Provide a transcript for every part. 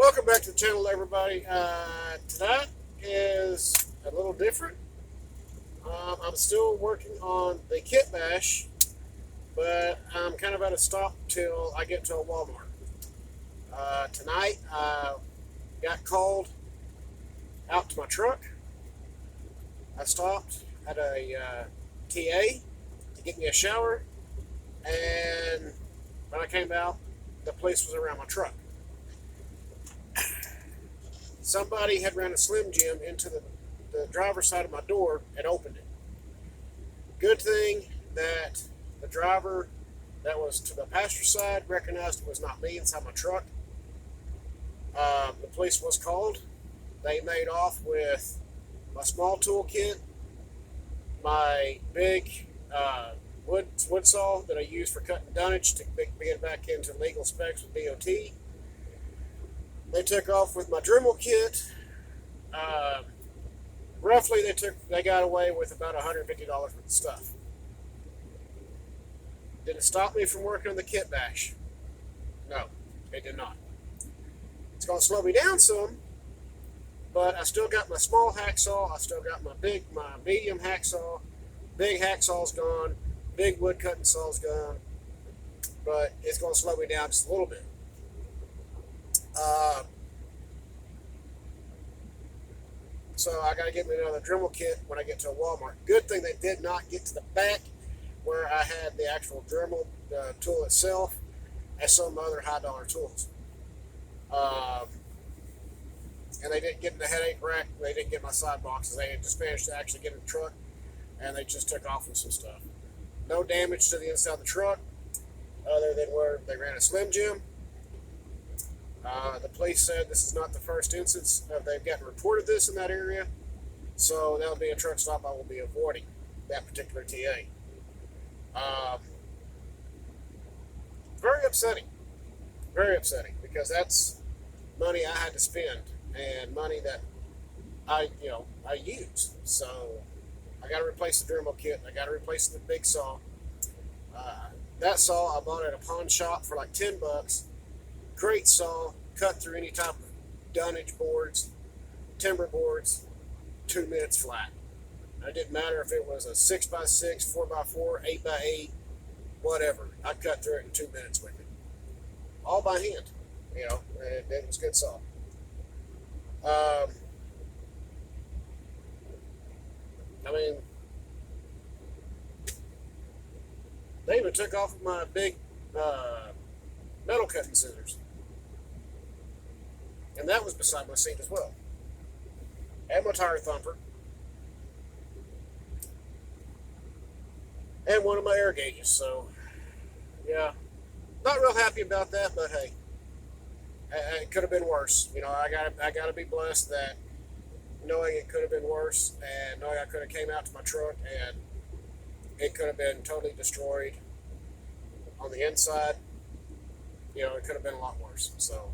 Welcome back to the channel, everybody. Tonight is a little different. I'm still working on the kitbash, but I'm kind of at a stop till I get to a Walmart. Tonight, I got called out to my truck. I stopped at a TA to get me a shower, and when I came out, the police was around my truck. Somebody had ran a Slim Jim into the driver's side of my door and opened it. Good thing that the driver that was to the passenger side recognized it was not me inside my truck. The police was called. They made off with my small toolkit, my big wood saw that I use for cutting dunnage to get back into legal specs with DOT. They took off with my Dremel kit. Roughly, they got away with about $150 worth of stuff. Did it stop me from working on the kit bash? No, it did not. It's going to slow me down some, but I still got my small hacksaw. I still got my medium hacksaw. Big hacksaw's gone. Big wood cutting saw's gone. But it's going to slow me down just a little bit. So I got to get me another Dremel kit when I get to a Walmart. Good thing they did not get to the back where I had the actual Dremel tool itself and some other high dollar tools. And they didn't get in the headache rack. They didn't get my side boxes. They had just managed to actually get in the truck, and they just took off with some stuff. No damage to the inside of the truck other than where they ran a Slim Jim. The police said this is not the first instance they've gotten reported this in that area, so that'll be a truck stop I will be avoiding, that particular TA. Very upsetting, because that's money I had to spend and money that I use. So I got to replace the Dremel kit. I got to replace the big saw. That saw I bought at a pawn shop for like $10. Great saw. Cut through any type of dunnage boards, timber boards, 2 minutes flat. It didn't matter if it was a 6x6, 4x4, 8x8, whatever. I cut through it in 2 minutes with it. All by hand. It was a good saw. They even took off my big metal cutting scissors. And that was beside my seat as well. And my tire thumper. And one of my air gauges. So, yeah. Not real happy about that, but hey. It could have been worse. I gotta be blessed that knowing it could have been worse and knowing I could have came out to my truck and it could have been totally destroyed on the inside. It could have been a lot worse. So,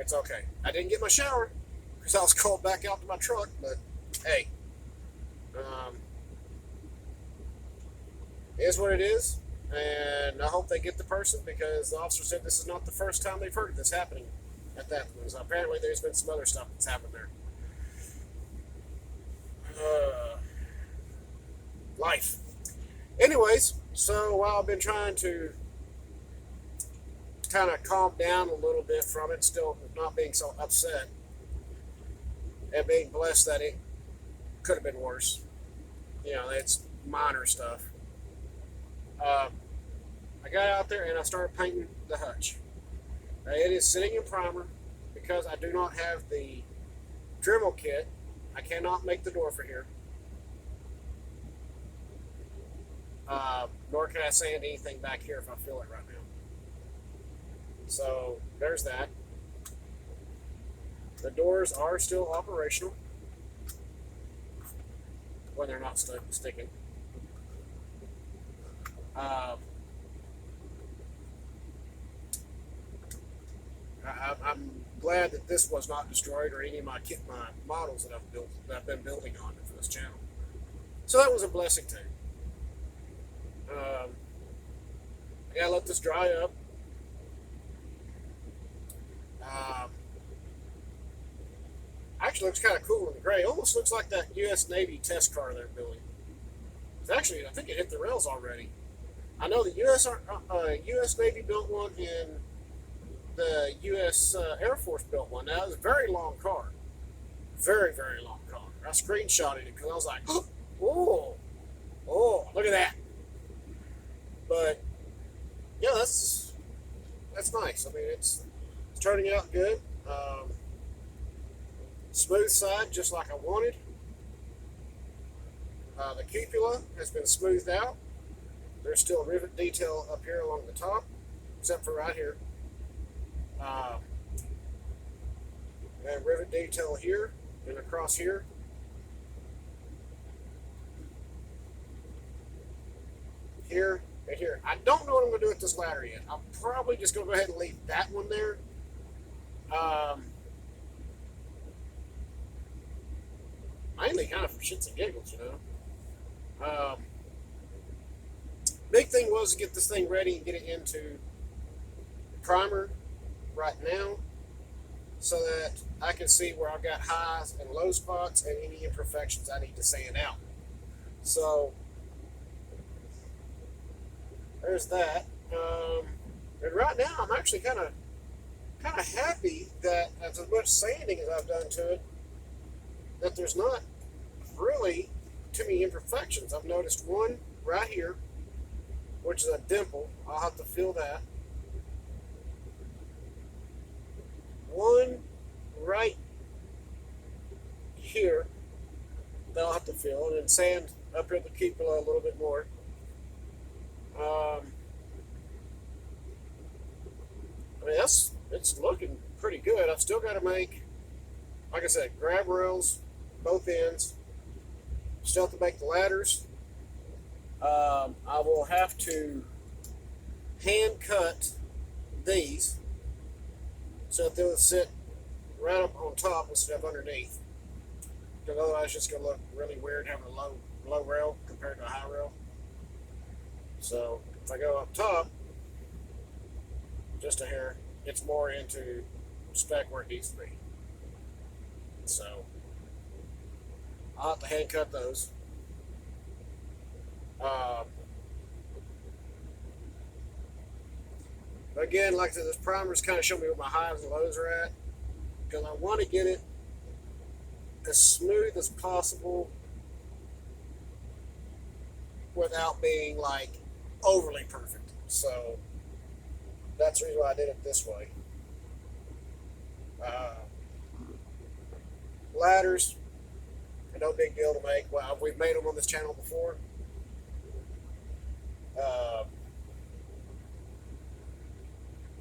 it's okay. I didn't get my shower because I was called back out to my truck, but hey, it is what it is, and I hope they get the person because the officer said this is not the first time they've heard of this happening at that place. Apparently, there's been some other stuff that's happened there. Life. Anyways, so while I've been trying to kind of calm down a little bit from it, still not being so upset, and being blessed that it could have been worse. It's minor stuff. I got out there and I started painting the hutch. It is sitting in primer because I do not have the Dremel kit. I cannot make the door for here. Nor can I sand anything back here if I feel it right now. So there's that. The doors are still operational when they're not sticking. I'm glad that this was not destroyed or any of my models that I've been building on for this channel. So that was a blessing too. I gotta let this dry up. actually looks kind of cool in the gray. It almost looks like that U.S. Navy test car they're building. It's actually, I think it hit the rails already. I know the U.S. Navy built one, and the U.S. Air Force built one. Now, it was a very long car. Very, very long car. I screenshotted it because I was like, oh, look at that. But, yeah, that's nice. I mean, it's turning out good. Smooth side, just like I wanted. The cupola has been smoothed out. There's still rivet detail up here along the top, except for right here. And rivet detail here and across here. Here and here. I don't know what I'm going to do with this ladder yet. I'm probably just going to go ahead and leave that one there. Mainly kind of for shits and giggles, you know. Big thing was to get this thing ready and get it into primer right now so that I can see where I've got highs and low spots and any imperfections I need to sand out. So there's that. And right now I'm actually kind of happy that as much sanding as I've done to it, that there's not really too many imperfections. I've noticed one right here, which is a dimple. I'll have to fill that. One right here that I'll have to fill, and then sand up here at the cupola a little bit more. I mean, it's looking pretty good. I've still got to make, like I said, grab rails, both ends. Still have to make the ladders. I will have to hand cut these so that they'll sit right up on top instead of underneath. Because otherwise it's just going to look really weird having a low rail compared to a high rail. So if I go up top, just a hair, it's more into spec where it needs to be. So I'll have to hand cut those. But again, like I said, this primer's kind of showing me what my highs and lows are at, because I want to get it as smooth as possible without being like overly perfect. So that's the reason why I did it this way. Ladders, no big deal to make. Well, we've made them on this channel before.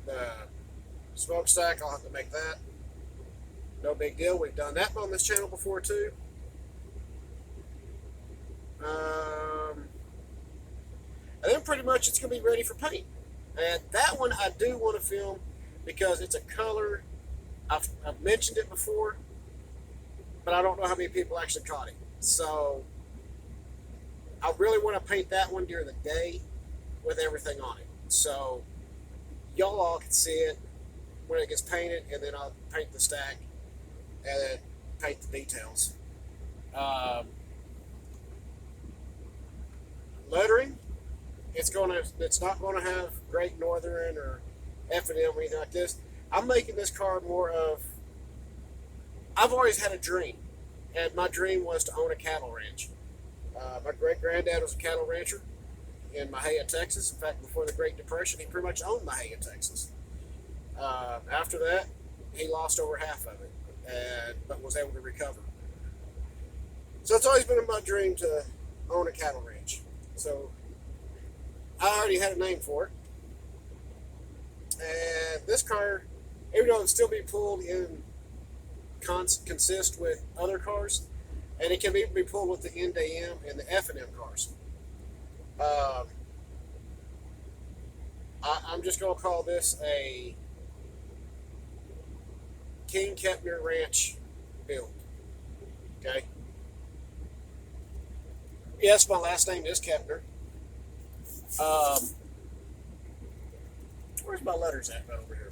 The smokestack, I'll have to make that. No big deal. We've done that on this channel before too. And then pretty much it's going to be ready for paint. And that one I do want to film because it's a color. I've mentioned it before, but I don't know how many people actually caught it. So I really want to paint that one during the day with everything on it. So y'all all can see it when it gets painted, and then I'll paint the stack and then paint the details. Lettering, it's not going to have Great Northern or F&M or anything like this. I'm making this car more of, I've always had a dream, and my dream was to own a cattle ranch. My great-granddad was a cattle rancher in Mahia, Texas. In fact, before the Great Depression, he pretty much owned Mahia, Texas. After that, he lost over half of it, but was able to recover. So it's always been my dream to own a cattle ranch. So I already had a name for it. And this car, even though it would still be pulled in consist with other cars, and it can even be pulled with the NDM and the F&M cars. I'm just going to call this a King Kepner Ranch build. Okay? Yes, my last name is Kepner. Where's my letters at right over here?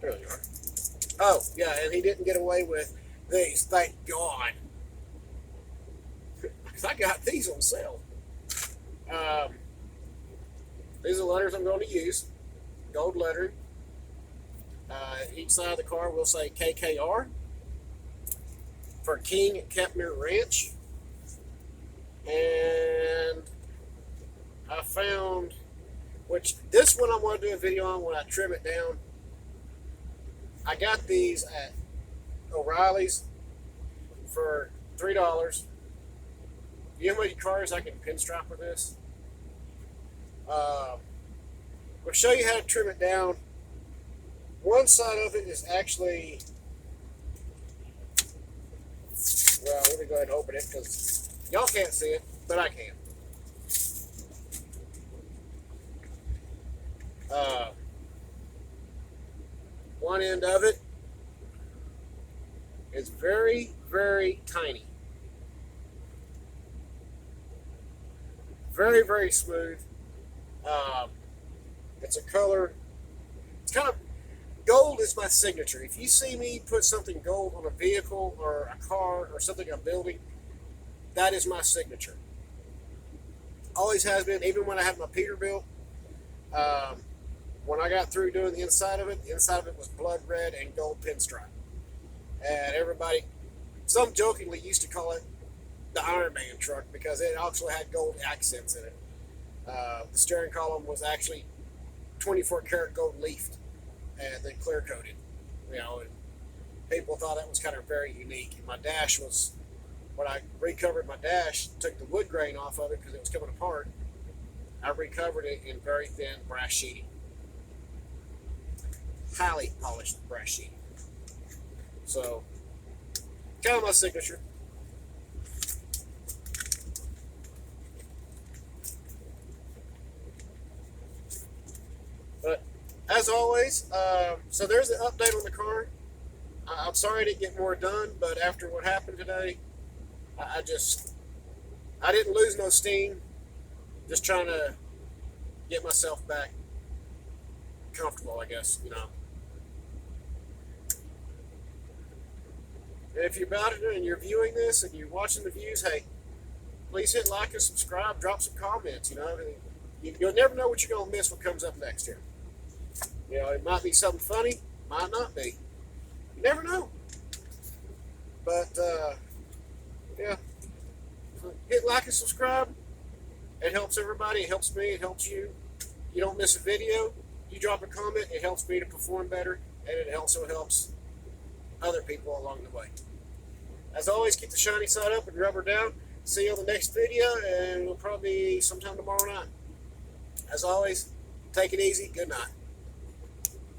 There they are. Oh, yeah, and he didn't get away with these, thank God. Because I got these on sale. Um, these are the letters I'm going to use. Gold lettering. Each side of the car will say KKR for King Kepner Ranch. And I found, which this one I want to do a video on when I trim it down. I got these at O'Reilly's for $3. You know how many cars I can pinstripe with this? I'll show you how to trim it down. One side of it is actually, well, let me go ahead and open it because y'all can't see it, but I can. One end of it is very, very tiny. Very, very smooth. It's a color, it's kind of, gold is my signature. If you see me put something gold on a vehicle or a car or something I'm building, that is my signature. Always has been, even when I had my Peterbilt. When I got through doing the inside of it was blood red and gold pinstripe. And everybody, some jokingly used to call it the Iron Man truck because it actually had gold accents in it. The steering column was actually 24 karat gold leafed and then clear coated. You know, and people thought that was kind of very unique. And my dash was, when I recovered my dash, took the wood grain off of it because it was coming apart. I recovered it in very thin brass sheeting. Highly polished brass sheeting. So, kind of my signature. But as always, so there's the update on the car. I'm sorry I didn't get more done, but after what happened today, I didn't lose no steam. Just trying to get myself back comfortable, I guess, you know. And if you're about it and you're viewing this and you're watching the views, hey, please hit like and subscribe, drop some comments, you know. You'll never know what you're going to miss what comes up next here. You know, it might be something funny, might not be. You never know. But, yeah. Hit like and subscribe. It helps everybody. It helps me. It helps you. You don't miss a video. You drop a comment. It helps me to perform better. And it also helps other people along the way. As always, keep the shiny side up and rubber down. See you on the next video, and it'll probably be sometime tomorrow night. As always, take it easy. Good night.